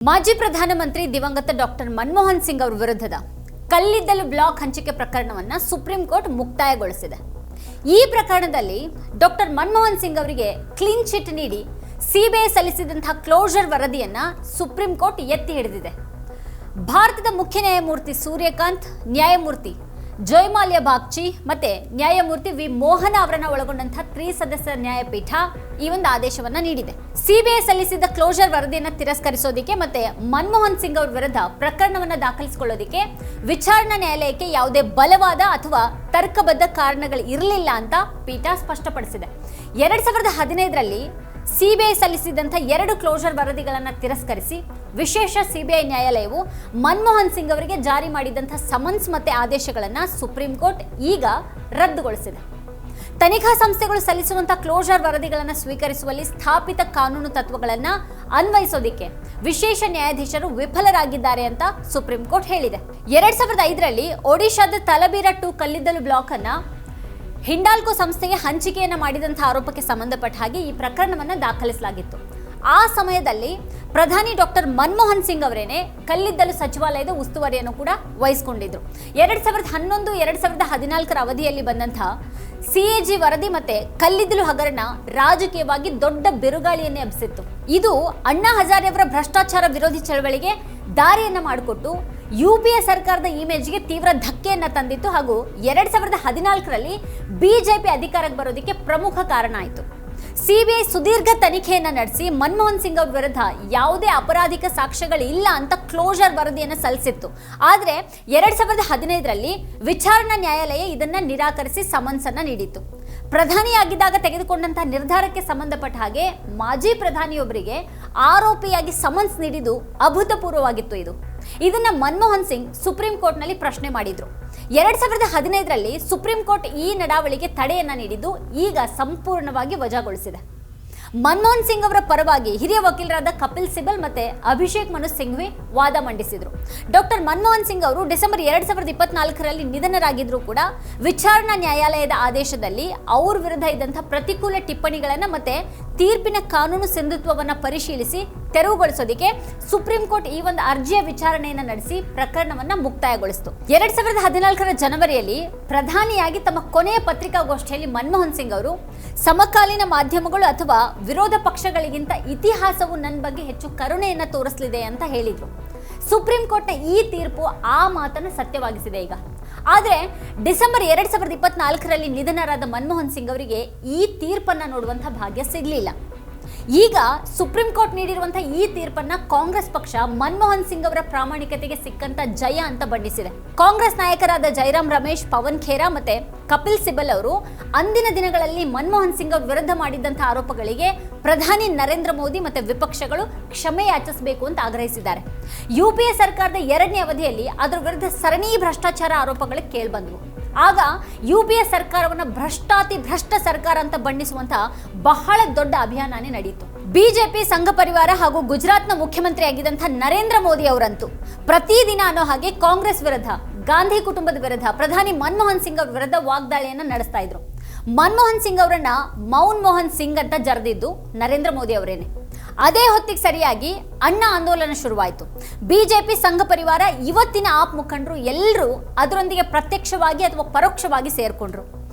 ಮಾಜಿ ಪ್ರಧಾನಮಂತ್ರಿ ದಿವಂಗತ ಡಾಕ್ಟರ್ ಮನಮೋಹನ್ ಸಿಂಗ್ ಅವರ ವಿರುದ್ಧದ ಕಲ್ಲಿದ್ದಲು ಬ್ಲಾಕ್ ಹಂಚಿಕೆ ಪ್ರಕರಣವನ್ನು ಸುಪ್ರೀಂ ಕೋರ್ಟ್ ಮುಕ್ತಾಯಗೊಳಿಸಿದೆ. ಈ ಪ್ರಕರಣದಲ್ಲಿ ಡಾಕ್ಟರ್ ಮನಮೋಹನ್ ಸಿಂಗ್ ಅವರಿಗೆ ಕ್ಲೀನ್ ಚಿಟ್ ನೀಡಿ ಸಿಬಿಐ ಸಲ್ಲಿಸಿದಂತಹ ಕ್ಲೋಸರ್ ವರದಿಯನ್ನು ಸುಪ್ರೀಂ ಕೋರ್ಟ್ ಎತ್ತಿ ಹಿಡಿದಿದೆ. ಭಾರತದ ಮುಖ್ಯ ನ್ಯಾಯಮೂರ್ತಿ ಸೂರ್ಯಕಾಂತ್, ನ್ಯಾಯಮೂರ್ತಿ ಜಯಮಾಲ್ಯಾ ಬಾಗ್ಚಿ ಮತ್ತೆ ನ್ಯಾಯಮೂರ್ತಿ ವಿ ಮೋಹನ ಅವರನ್ನು ಒಳಗೊಂಡಂತಹ ತ್ರಿಸದಸ್ಯ ನ್ಯಾಯಪೀಠ ಈ ಒಂದು ಆದೇಶವನ್ನ ನೀಡಿದೆ. ಸಿಬಿಐ ಸಲ್ಲಿಸಿದ ಕ್ಲೋಸರ್ ವರದಿಯನ್ನು ತಿರಸ್ಕರಿಸೋದಕ್ಕೆ ಮತ್ತೆ ಮನಮೋಹನ್ ಸಿಂಗ್ ಅವರ ವಿರುದ್ಧ ಪ್ರಕರಣವನ್ನು ದಾಖಲಿಸಿಕೊಳ್ಳೋದಕ್ಕೆ ವಿಚಾರಣಾ ನ್ಯಾಯಾಲಯಕ್ಕೆ ಯಾವುದೇ ಬಲವಾದ ಅಥವಾ ತರ್ಕಬದ್ಧ ಕಾರಣಗಳು ಇರಲಿಲ್ಲ ಅಂತ ಪೀಠ ಸ್ಪಷ್ಟಪಡಿಸಿದೆ. 2015ರಲ್ಲಿ ಸಿಬಿಐ ಸಲ್ಲಿಸಿದಂಥ 2 ಕ್ಲೋಸರ್ ವರದಿಗಳನ್ನು ತಿರಸ್ಕರಿಸಿ ವಿಶೇಷ ಸಿಬಿಐ ನ್ಯಾಯಾಲಯವು ಮನಮೋಹನ್ ಸಿಂಗ್ ಅವರಿಗೆ ಜಾರಿ ಮಾಡಿದಂಥ ಸಮನ್ಸ್ ಮತ್ತೆ ಆದೇಶಗಳನ್ನು ಸುಪ್ರೀಂ ಕೋರ್ಟ್ ಈಗ ರದ್ದುಗೊಳಿಸಿದೆ. ತನಿಖಾ ಸಂಸ್ಥೆಗಳು ಸಲ್ಲಿಸುವಂತಹ ಕ್ಲೋಸರ್ ವರದಿಗಳನ್ನು ಸ್ವೀಕರಿಸುವಲ್ಲಿ ಸ್ಥಾಪಿತ ಕಾನೂನು ತತ್ವಗಳನ್ನು ಅನ್ವಯಿಸೋದಿಕ್ಕೆ ವಿಶೇಷ ನ್ಯಾಯಾಧೀಶರು ವಿಫಲರಾಗಿದ್ದಾರೆ ಅಂತ ಸುಪ್ರೀಂ ಕೋರ್ಟ್ ಹೇಳಿದೆ. 2005ರಲ್ಲಿ ಒಡಿಶಾದ ತಲಬೀರ 2 ಕಲ್ಲಿದ್ದಲು ಬ್ಲಾಕ್ ಅನ್ನ ಹಿಂಡಾಲ್ಕೋ ಸಂಸ್ಥೆಗೆ ಹಂಚಿಕೆಯನ್ನು ಮಾಡಿದಂಥ ಆರೋಪಕ್ಕೆ ಸಂಬಂಧಪಟ್ಟ ಹಾಗೆ ಈ ಪ್ರಕರಣವನ್ನು ದಾಖಲಿಸಲಾಗಿತ್ತು. ಆ ಸಮಯದಲ್ಲಿ ಪ್ರಧಾನಿ ಡಾಕ್ಟರ್ ಮನಮೋಹನ್ ಸಿಂಗ್ ಅವರೇನೆ ಕಲ್ಲಿದ್ದಲು ಸಚಿವಾಲಯದ ಉಸ್ತುವಾರಿಯನ್ನು ಕೂಡ ವಹಿಸಿಕೊಂಡಿದ್ರು. 2011, 2014ರ ಅವಧಿಯಲ್ಲಿ ಬಂದಂತಹ ಸಿಎಜಿ ವರದಿ ಮತ್ತೆ ಕಲ್ಲಿದ್ದಲು ಹಗರಣ ರಾಜಕೀಯವಾಗಿ ದೊಡ್ಡ ಬಿರುಗಾಳಿಯನ್ನೇ ಎಬ್ಬಿಸಿತ್ತು. ಇದು ಅಣ್ಣಾ ಹಜಾರೆ ಅವರ ಭ್ರಷ್ಟಾಚಾರ ವಿರೋಧಿ ಚಳವಳಿಗೆ ದಾರಿಯನ್ನ ಮಾಡಿಕೊಟ್ಟು ಯುಪಿಎ ಸರ್ಕಾರದ ಇಮೇಜ್ಗೆ ತೀವ್ರ ಧಕ್ಕೆಯನ್ನ ತಂದಿತ್ತು ಹಾಗೂ 2014ರಲ್ಲಿ ಬಿಜೆಪಿ ಅಧಿಕಾರಕ್ಕೆ ಬರೋದಕ್ಕೆ ಪ್ರಮುಖ ಕಾರಣ ಆಯಿತು. ಸಿಬಿಐ ಸುದೀರ್ಘ ತನಿಖೆಯನ್ನು ನಡೆಸಿ ಮನಮೋಹನ್ ಸಿಂಗ್ ಅವರ ವಿರುದ್ಧ ಯಾವುದೇ ಅಪರಾಧಿಕ ಸಾಕ್ಷ್ಯಗಳು ಇಲ್ಲ ಅಂತ ಕ್ಲೋಸರ್ ವರದಿಯನ್ನು ಸಲ್ಲಿಸಿತ್ತು. ಆದರೆ 2015ರಲ್ಲಿ ವಿಚಾರಣಾ ನ್ಯಾಯಾಲಯ ಇದನ್ನು ನಿರಾಕರಿಸಿ ಸಮನ್ಸ್ ಅನ್ನು ನೀಡಿತ್ತು. ಪ್ರಧಾನಿಯಾಗಿದ್ದಾಗ ತೆಗೆದುಕೊಂಡಂತಹ ನಿರ್ಧಾರಕ್ಕೆ ಸಂಬಂಧಪಟ್ಟ ಹಾಗೆ ಮಾಜಿ ಪ್ರಧಾನಿಯೊಬ್ಬರಿಗೆ ಆರೋಪಿಯಾಗಿ ಸಮನ್ಸ್ ನೀಡಿದ್ದು ಅಭೂತಪೂರ್ವವಾಗಿತ್ತು. ಇದನ್ನ ಮನಮೋಹನ್ ಸಿಂಗ್ ಸುಪ್ರೀಂ ಕೋರ್ಟ್ನಲ್ಲಿ ಪ್ರಶ್ನೆ ಮಾಡಿದ್ರು. 2015ರಲ್ಲಿ ಸುಪ್ರೀಂ ಕೋರ್ಟ್ ಈ ನಡಾವಳಿಗೆ ತಡೆಯನ್ನ ನೀಡಿದ್ದು ಈಗ ಸಂಪೂರ್ಣವಾಗಿ ವಜಾಗೊಳಿಸಿದೆ. ಮನಮೋಹನ್ ಸಿಂಗ್ ಅವರ ಪರವಾಗಿ ಹಿರಿಯ ವಕೀಲರಾದ ಕಪಿಲ್ ಸಿಬಲ್ ಮತ್ತೆ ಅಭಿಷೇಕ್ ಮನು ಸಿಂಘ್ವಿ ವಾದ ಮಂಡಿಸಿದ್ರು. ಡಾಕ್ಟರ್ ಮನಮೋಹನ್ ಸಿಂಗ್ ಅವರು ಡಿಸೆಂಬರ್ 2024ರಲ್ಲಿ ನಿಧನರಾಗಿದ್ರು ಕೂಡ ವಿಚಾರಣಾ ನ್ಯಾಯಾಲಯದ ಆದೇಶದಲ್ಲಿ ಅವ್ರ ವಿರುದ್ಧ ಇದ್ದಂತಹ ಪ್ರತಿಕೂಲ ಟಿಪ್ಪಣಿಗಳನ್ನ ಮತ್ತೆ ತೀರ್ಪಿನ ಕಾನೂನು ಸಿಂಧುತ್ವವನ್ನು ಪರಿಶೀಲಿಸಿ ತೆರವುಗೊಳಿಸೋದಕ್ಕೆ ಸುಪ್ರೀಂ ಕೋರ್ಟ್ ಈ ಒಂದು ಅರ್ಜಿಯ ವಿಚಾರಣೆಯನ್ನು ನಡೆಸಿ ಪ್ರಕರಣವನ್ನ ಮುಕ್ತಾಯಗೊಳಿಸಿತು. 2014ರ ಜನವರಿಯಲ್ಲಿ ಪ್ರಧಾನಿಯಾಗಿ ತಮ್ಮ ಕೊನೆಯ ಪತ್ರಿಕಾಗೋಷ್ಠಿಯಲ್ಲಿ ಮನಮೋಹನ್ ಸಿಂಗ್ ಅವರು ಸಮಕಾಲೀನ ಮಾಧ್ಯಮಗಳು ಅಥವಾ ವಿರೋಧ ಪಕ್ಷಗಳಿಗಿಂತ ಇತಿಹಾಸವು ನನ್ನ ಬಗ್ಗೆ ಹೆಚ್ಚು ಕರುಣೆಯನ್ನ ತೋರಿಸಲಿದೆ ಅಂತ ಹೇಳಿದ್ರು. ಸುಪ್ರೀಂ ಕೋರ್ಟ್ನ ಈ ತೀರ್ಪು ಆ ಮಾತನ್ನು ಸತ್ಯವಾಗಿಸಿದೆ ಈಗ. ಆದರೆ ಡಿಸೆಂಬರ್ 2024ರಲ್ಲಿ ನಿಧನರಾದ ಮನಮೋಹನ್ ಸಿಂಗ್ ಅವರಿಗೆ ಈ ತೀರ್ಪನ್ನು ನೋಡುವಂತಹ ಭಾಗ್ಯ ಸಿಗಲಿಲ್ಲ. ಈಗ ಸುಪ್ರೀಂ ಕೋರ್ಟ್ ನೀಡಿರುವಂತಹ ಈ ತೀರ್ಪನ್ನ ಕಾಂಗ್ರೆಸ್ ಪಕ್ಷ ಮನಮೋಹನ್ ಸಿಂಗ್ ಅವರ ಪ್ರಾಮಾಣಿಕತೆಗೆ ಸಿಕ್ಕಂತ ಜಯ ಅಂತ ಬಣ್ಣಿಸಿದೆ. ಕಾಂಗ್ರೆಸ್ ನಾಯಕರಾದ ಜೈರಾಮ್ ರಮೇಶ್, ಪವನ್ ಖೇರಾ ಮತ್ತೆ ಕಪಿಲ್ ಸಿಬಲ್ ಅವರು ಅಂದಿನ ದಿನಗಳಲ್ಲಿ ಮನಮೋಹನ್ ಸಿಂಗ್ ಅವರ ವಿರುದ್ಧ ಮಾಡಿದಂತಹ ಆರೋಪಗಳಿಗೆ ಪ್ರಧಾನಿ ನರೇಂದ್ರ ಮೋದಿ ಮತ್ತೆ ವಿಪಕ್ಷಗಳು ಕ್ಷಮೆ ಯಾಚಿಸಬೇಕು ಅಂತ ಆಗ್ರಹಿಸಿದ್ದಾರೆ. ಯುಪಿಎ ಸರ್ಕಾರದ 2ನೇ ಅವಧಿಯಲ್ಲಿ ಅದರ ವಿರುದ್ಧ ಸರಣಿ ಭ್ರಷ್ಟಾಚಾರ ಆರೋಪಗಳು ಕೇಳಿಬಂದವು. ಆಗ ಯುಪಿಎ ಸರ್ಕಾರವನ್ನು ಭ್ರಷ್ಟ ಸರ್ಕಾರ ಅಂತ ಬಣ್ಣಿಸುವಂತಹ ಬಹಳ ದೊಡ್ಡ ಅಭಿಯಾನನೇ ನಡೆಯಿತು. ಬಿಜೆಪಿ, ಸಂಘ ಪರಿವಾರ ಹಾಗೂ ಗುಜರಾತ್ನ ಮುಖ್ಯಮಂತ್ರಿ ಆಗಿದ್ದಂತಹ ನರೇಂದ್ರ ಮೋದಿ ಅವರಂತೂ ಪ್ರತಿದಿನ ಅನ್ನೋ ಹಾಗೆ ಕಾಂಗ್ರೆಸ್ ವಿರುದ್ಧ, ಗಾಂಧಿ ಕುಟುಂಬದ ವಿರುದ್ಧ, ಪ್ರಧಾನಿ ಮನಮೋಹನ್ ಸಿಂಗ್ ಅವರ ವಿರುದ್ಧ ವಾಗ್ದಾಳಿಯನ್ನು ನಡೆಸ್ತಾ ಇದ್ರು. ಮನಮೋಹನ್ ಸಿಂಗ್ ಅವರನ್ನ ಮೌನ್ ಮೋಹನ್ ಸಿಂಗ್ ಅಂತ ಜರೆದಿದ್ದು ನರೇಂದ್ರ ಮೋದಿ ಅವರೇನೆ. ಅದೇ ಹೊತ್ತಿಗೆ ಸರಿಯಾಗಿ ಅಣ್ಣಾ ಆಂದೋಲನ ಶುರುವಾಯಿತು. ಬಿಜೆಪಿ, ಸಂಘ ಪರಿವಾರ, ಇವತ್ತಿನ ಆಪ್ ಮುಖಂಡರು ಎಲ್ಲರೂ ಅದರೊಂದಿಗೆ ಪ್ರತ್ಯಕ್ಷವಾಗಿ ಅಥವಾ ಪರೋಕ್ಷವಾಗಿ ಸೇರ್ಕೊಂಡ್ರು.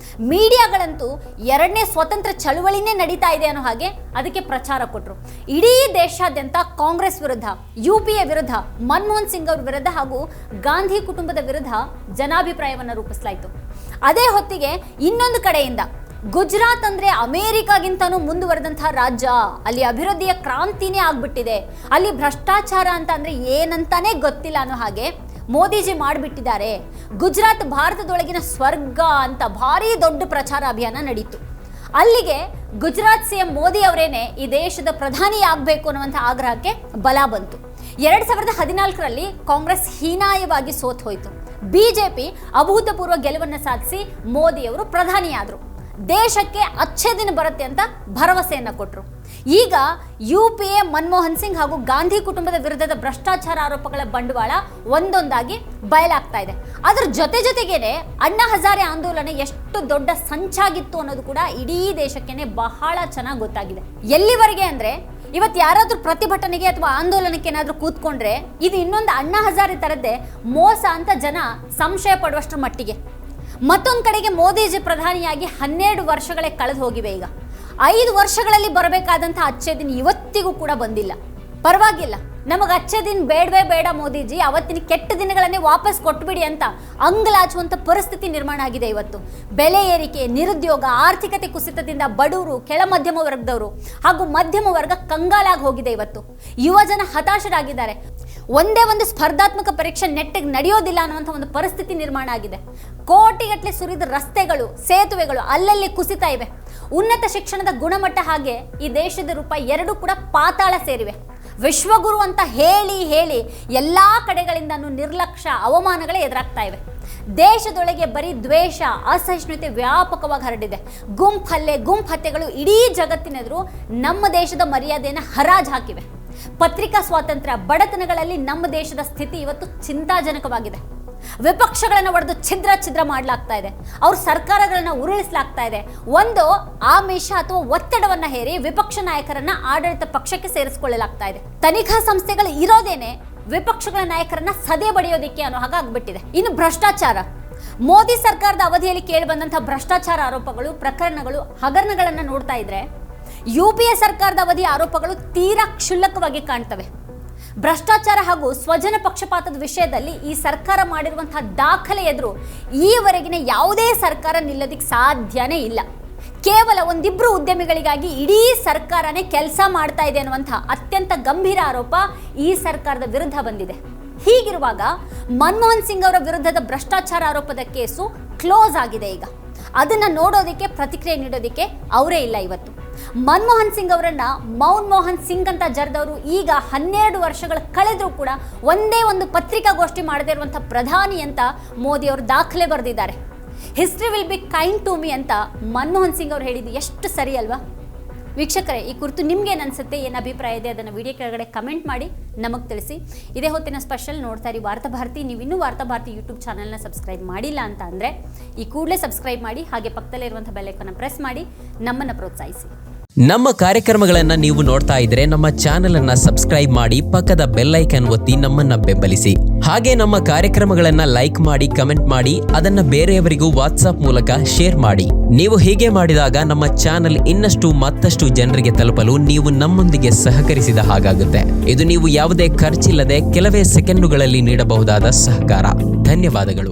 ಮೀಡಿಯಾಗಳಂತೂ 2ನೇ ಸ್ವತಂತ್ರ ಚಳುವಳಿನೇ ನಡೀತಾ ಇದೆ ಅನ್ನೋ ಹಾಗೆ ಅದಕ್ಕೆ ಪ್ರಚಾರ ಕೊಟ್ಟರು. ಇಡೀ ದೇಶಾದ್ಯಂತ ಕಾಂಗ್ರೆಸ್ ವಿರುದ್ಧ, ಯುಪಿಎ ವಿರುದ್ಧ, ಮನಮೋಹನ್ ಸಿಂಗ್ ಅವ್ರ ವಿರುದ್ಧ ಹಾಗೂ ಗಾಂಧಿ ಕುಟುಂಬದ ವಿರುದ್ಧ ಜನಾಭಿಪ್ರಾಯವನ್ನು ರೂಪಿಸಲಾಯಿತು. ಅದೇ ಹೊತ್ತಿಗೆ ಇನ್ನೊಂದು ಕಡೆಯಿಂದ ಗುಜರಾತ್ ಅಂದ್ರೆ ಅಮೆರಿಕಾಗಿಂತನೂ ಮುಂದುವರೆದಂತಹ ರಾಜ್ಯ, ಅಲ್ಲಿ ಅಭಿವೃದ್ಧಿಯ ಕ್ರಾಂತಿನೇ ಆಗ್ಬಿಟ್ಟಿದೆ, ಅಲ್ಲಿ ಭ್ರಷ್ಟಾಚಾರ ಅಂತ ಅಂದ್ರೆ ಏನಂತಾನೆ ಗೊತ್ತಿಲ್ಲ ಅನ್ನೋ ಹಾಗೆ ಮೋದಿಜಿ ಮಾಡಿಬಿಟ್ಟಿದ್ದಾರೆ, ಗುಜರಾತ್ ಭಾರತದೊಳಗಿನ ಸ್ವರ್ಗ ಅಂತ ಭಾರಿ ದೊಡ್ಡ ಪ್ರಚಾರ ಅಭಿಯಾನ ನಡೀತು. ಅಲ್ಲಿಗೆ ಗುಜರಾತ್ ಸಿಎಂ ಮೋದಿ ಅವರೇನೆ ಈ ದೇಶದ ಪ್ರಧಾನಿ ಆಗಬೇಕು ಅನ್ನುವಂಥ ಆಗ್ರಹಕ್ಕೆ ಬಲ ಬಂತು. 2014ರಲ್ಲಿ ಕಾಂಗ್ರೆಸ್ ಹೀನಾಯವಾಗಿ ಸೋತ್ ಹೋಯಿತು. ಬಿಜೆಪಿ ಅಭೂತಪೂರ್ವ ಗೆಲುವನ್ನು ಸಾಧಿಸಿ ಮೋದಿಯವರು ಪ್ರಧಾನಿಯಾದರು. ದೇಶಕ್ಕೆ ಅಚ್ಚೇ ದಿನ ಬರುತ್ತೆ ಅಂತ ಭರವಸೆಯನ್ನು ಕೊಟ್ಟರು. ಈಗ ಯುಪಿಎ, ಮನಮೋಹನ್ ಸಿಂಗ್ ಹಾಗೂ ಗಾಂಧಿ ಕುಟುಂಬದ ವಿರುದ್ಧದ ಭ್ರಷ್ಟಾಚಾರ ಆರೋಪಗಳ ಬಂಡವಾಳ ಒಂದೊಂದಾಗಿ ಬಯಲಾಗ್ತಾ ಇದೆ. ಅದರ ಜೊತೆಗೇನೆ ಅಣ್ಣಾ ಹಜಾರೆ ಆಂದೋಲನ ಎಷ್ಟು ದೊಡ್ಡ ಸಂಚಾಗಿತ್ತು ಅನ್ನೋದು ಕೂಡ ಇಡೀ ದೇಶಕ್ಕೆ ಬಹಳ ಚೆನ್ನಾಗಿ ಗೊತ್ತಾಗಿದೆ. ಎಲ್ಲಿವರೆಗೆ ಅಂದ್ರೆ ಇವತ್ತು ಯಾರಾದ್ರೂ ಪ್ರತಿಭಟನೆಗೆ ಅಥವಾ ಆಂದೋಲನಕ್ಕೆ ಏನಾದ್ರೂ ಕೂತ್ಕೊಂಡ್ರೆ ಇದು ಇನ್ನೊಂದು ಅಣ್ಣಾ ಹಜಾರೆ ತರದ್ದೇ ಮೋಸ ಅಂತ ಜನ ಸಂಶಯ ಪಡುವಷ್ಟರ ಮಟ್ಟಿಗೆ. ಮತ್ತೊಂದು ಕಡೆಗೆ ಮೋದಿಜಿ ಪ್ರಧಾನಿಯಾಗಿ 12 ವರ್ಷಗಳೇ ಕಳೆದು ಹೋಗಿವೆ. ಈಗ 5 ವರ್ಷಗಳಲ್ಲಿ ಬರಬೇಕಾದಂಥ ಅಚ್ಚೆ ದಿನ ಇವತ್ತಿಗೂ ಕೂಡ ಬಂದಿಲ್ಲ. ಪರವಾಗಿಲ್ಲ, ನಮಗೆ ಅಚ್ಚೆ ದಿನ ಬೇಡವೇ ಬೇಡ ಮೋದಿಜಿ, ಅವತ್ತಿನ ಕೆಟ್ಟ ದಿನಗಳನ್ನೇ ವಾಪಸ್ ಕೊಟ್ಬಿಡಿ ಅಂತ ಅಂಗಲಾಚುವಂಥ ಪರಿಸ್ಥಿತಿ ನಿರ್ಮಾಣ ಆಗಿದೆ. ಇವತ್ತು ಬೆಲೆ ಏರಿಕೆ, ನಿರುದ್ಯೋಗ, ಆರ್ಥಿಕತೆ ಕುಸಿತದಿಂದ ಬಡವರು, ಕೆಳ ಮಧ್ಯಮ ವರ್ಗದವರು ಹಾಗೂ ಮಧ್ಯಮ ವರ್ಗ ಕಂಗಾಲಾಗಿ ಹೋಗಿದೆ. ಇವತ್ತು ಯುವ ಜನ ಹತಾಶರಾಗಿದ್ದಾರೆ. ಒಂದೇ ಒಂದು ಸ್ಪರ್ಧಾತ್ಮಕ ಪರೀಕ್ಷೆ ನೆಟ್ಟಿಗೆ ನಡೆಯೋದಿಲ್ಲ ಅನ್ನುವಂಥ ಒಂದು ಪರಿಸ್ಥಿತಿ ನಿರ್ಮಾಣ ಆಗಿದೆ. ಕೋಟಿಗಟ್ಟಲೆ ಸುರಿದ ರಸ್ತೆಗಳು, ಸೇತುವೆಗಳು ಅಲ್ಲಲ್ಲಿ ಕುಸಿತಾ ಇವೆ. ಉನ್ನತ ಶಿಕ್ಷಣದ ಗುಣಮಟ್ಟ ಹಾಗೆ ಈ ದೇಶದ ರೂಪಾಯಿ ಎರಡೂ ಕೂಡ ಪಾತಾಳ ಸೇರಿವೆ. ವಿಶ್ವಗುರು ಅಂತ ಹೇಳಿ ಎಲ್ಲ ಕಡೆಗಳಿಂದನೂ ನಿರ್ಲಕ್ಷ್ಯ, ಅವಮಾನಗಳೇ ಎದುರಾಗ್ತಾ ಇವೆ. ದೇಶದೊಳಗೆ ಬರೀ ದ್ವೇಷ, ಅಸಹಿಷ್ಣುತೆ ವ್ಯಾಪಕವಾಗಿ ಹರಡಿದೆ. ಗುಂಪು ಹತ್ಯೆಗಳು ಇಡೀ ಜಗತ್ತಿನೆದುರು ನಮ್ಮ ದೇಶದ ಮರ್ಯಾದೆಯನ್ನು ಹರಾಜು ಹಾಕಿವೆ. ಪತ್ರಿಕಾ ಸ್ವಾತಂತ್ರ್ಯ, ಬಡತನಗಳಲ್ಲಿ ನಮ್ಮ ದೇಶದ ಸ್ಥಿತಿ ಇವತ್ತು ಚಿಂತಾಜನಕವಾಗಿದೆ. ವಿಪಕ್ಷಗಳನ್ನು ಒಡೆದು ಛಿದ್ರ ಮಾಡಲಾಗ್ತಾ ಇದೆ. ಅವ್ರ ಸರ್ಕಾರಗಳನ್ನ ಉರುಳಿಸಲಾಗ್ತಾ ಇದೆ. ಒಂದು ಆಮಿಷ ಅಥವಾ ಒತ್ತಡವನ್ನ ಹೇರಿ ವಿಪಕ್ಷ ನಾಯಕರನ್ನ ಆಡಳಿತ ಪಕ್ಷಕ್ಕೆ ಸೇರಿಸಿಕೊಳ್ಳಲಾಗ್ತಾ ಇದೆ. ತನಿಖಾ ಸಂಸ್ಥೆಗಳು ಇರೋದೇನೆ ವಿಪಕ್ಷಗಳ ನಾಯಕರನ್ನ ಸದೆ ಬಡಿಯೋದಿಕ್ಕೆ ಅನ್ನೋ ಹಾಗಾಗ್ಬಿಟ್ಟಿದೆ. ಇನ್ನು ಭ್ರಷ್ಟಾಚಾರ, ಮೋದಿ ಸರ್ಕಾರದ ಅವಧಿಯಲ್ಲಿ ಕೇಳಿಬಂದಂತಹ ಭ್ರಷ್ಟಾಚಾರ ಆರೋಪಗಳು, ಪ್ರಕರಣಗಳು, ಹಗರಣಗಳನ್ನ ನೋಡ್ತಾ ಇದ್ರೆ UPA ಸರ್ಕಾರದ ಅವಧಿ ಆರೋಪಗಳು ತೀರಾ ಕ್ಷುಲ್ಲಕವಾಗಿ ಕಾಣ್ತವೆ. ಭ್ರಷ್ಟಾಚಾರ ಹಾಗೂ ಸ್ವಜನ ಪಕ್ಷಪಾತದ ವಿಷಯದಲ್ಲಿ ಈ ಸರ್ಕಾರ ಮಾಡಿರುವಂತಹ ದಾಖಲೆ ಎದುರು ಈವರೆಗಿನ ಯಾವುದೇ ಸರ್ಕಾರ ನಿಲ್ಲೋದಿಕ್ಕೆ ಸಾಧ್ಯನೇ ಇಲ್ಲ. ಕೇವಲ ಒಂದಿಬ್ರು ಉದ್ಯಮಿಗಳಿಗಾಗಿ ಇಡೀ ಸರ್ಕಾರನೇ ಕೆಲಸ ಮಾಡ್ತಾ ಇದೆ ಅನ್ನುವಂತಹ ಅತ್ಯಂತ ಗಂಭೀರ ಆರೋಪ ಈ ಸರ್ಕಾರದ ವಿರುದ್ಧ ಬಂದಿದೆ. ಹೀಗಿರುವಾಗ ಮನಮೋಹನ್ ಸಿಂಗ್ ಅವರ ವಿರುದ್ಧದ ಭ್ರಷ್ಟಾಚಾರ ಆರೋಪದ ಕೇಸು ಕ್ಲೋಸ್ ಆಗಿದೆ. ಈಗ ಅದನ್ನ ನೋಡೋದಕ್ಕೆ, ಪ್ರತಿಕ್ರಿಯೆ ನೀಡೋದಕ್ಕೆ ಅವರೇ ಇಲ್ಲ. ಇವತ್ತು ಮನಮೋಹನ್ ಸಿಂಗ್ ಅವರನ್ನ ಮೌನ್ ಸಿಂಗ್ ಅಂತ ಜರೆದವರು ಈಗ 12 ವರ್ಷಗಳು ಕಳೆದರೂ ಕೂಡ ಒಂದೇ ಒಂದು ಪತ್ರಿಕಾಗೋಷ್ಠಿ ಮಾಡದೇ ಇರುವಂಥ ಪ್ರಧಾನಿ ಅಂತ ಮೋದಿ ಅವರು ದಾಖಲೆ ಬರೆದಿದ್ದಾರೆ. History will be kind to me ಅಂತ ಮನಮೋಹನ್ ಸಿಂಗ್ ಅವರು ಹೇಳಿದ್ದು ಎಷ್ಟು ಸರಿ ಅಲ್ವಾ? ವೀಕ್ಷಕರೇ, ಈ ಕುರಿತು ನಿಮ್ಗೇನು ಅನಿಸುತ್ತೆ, ಏನು ಅಭಿಪ್ರಾಯ ಇದೆ ಅದನ್ನು ವಿಡಿಯೋ ಕೆಳಗಡೆ ಕಮೆಂಟ್ ಮಾಡಿ ನಮಗೆ ತಿಳಿಸಿ. ಇದೇ ಹೊತ್ತಿನ ಸ್ಪೆಷಲ್ ನೋಡ್ತಾ ಇರಿ ವಾರ್ತಾಭಾರತಿ. ನೀವು ಇನ್ನೂ ವಾರ್ತಾಭಾರತಿ ಯೂಟ್ಯೂಬ್ ಚಾನಲ್ನ ಸಬ್ಸ್ಕ್ರೈಬ್ ಮಾಡಿಲ್ಲ ಅಂತ ಅಂದರೆ ಈ ಕೂಡಲೇ ಸಬ್ಸ್ಕ್ರೈಬ್ ಮಾಡಿ, ಹಾಗೆ ಪಕ್ಕದಲ್ಲಿರುವಂಥ ಬೆಲ್ ಐಕಾನ್ ಪ್ರೆಸ್ ಮಾಡಿ ನಮ್ಮನ್ನು ಪ್ರೋತ್ಸಾಹಿಸಿ. ನಮ್ಮ ಕಾರ್ಯಕ್ರಮಗಳನ್ನು ನೀವು ನೋಡ್ತಾ ಇದ್ರೆ ನಮ್ಮ ಚಾನೆಲ್ ಅನ್ನ ಸಬ್ಸ್ಕ್ರೈಬ್ ಮಾಡಿ, ಪಕ್ಕದ ಬೆಲ್ ಐಕಾನ್ ಒತ್ತಿ ನಮ್ಮನ್ನ ಬೆಂಬಲಿಸಿ. ಹಾಗೆ ನಮ್ಮ ಕಾರ್ಯಕ್ರಮಗಳನ್ನ ಲೈಕ್ ಮಾಡಿ, ಕಮೆಂಟ್ ಮಾಡಿ, ಅದನ್ನ ಬೇರೆಯವರಿಗೂ ವಾಟ್ಸ್ಆಪ್ ಮೂಲಕ ಶೇರ್ ಮಾಡಿ. ನೀವು ಹೀಗೆ ಮಾಡಿದಾಗ ನಮ್ಮ ಚಾನೆಲ್ ಮತ್ತಷ್ಟು ಜನರಿಗೆ ತಲುಪಲು ನೀವು ನಮ್ಮೊಂದಿಗೆ ಸಹಕರಿಸಿದ ಹಾಗಾಗುತ್ತೆ. ಇದು ನೀವು ಯಾವುದೇ ಖರ್ಚಿಲ್ಲದೆ ಕೆಲವೇ ಸೆಕೆಂಡುಗಳಲ್ಲಿ ನೀಡಬಹುದಾದ ಸಹಕಾರ. ಧನ್ಯವಾದಗಳು.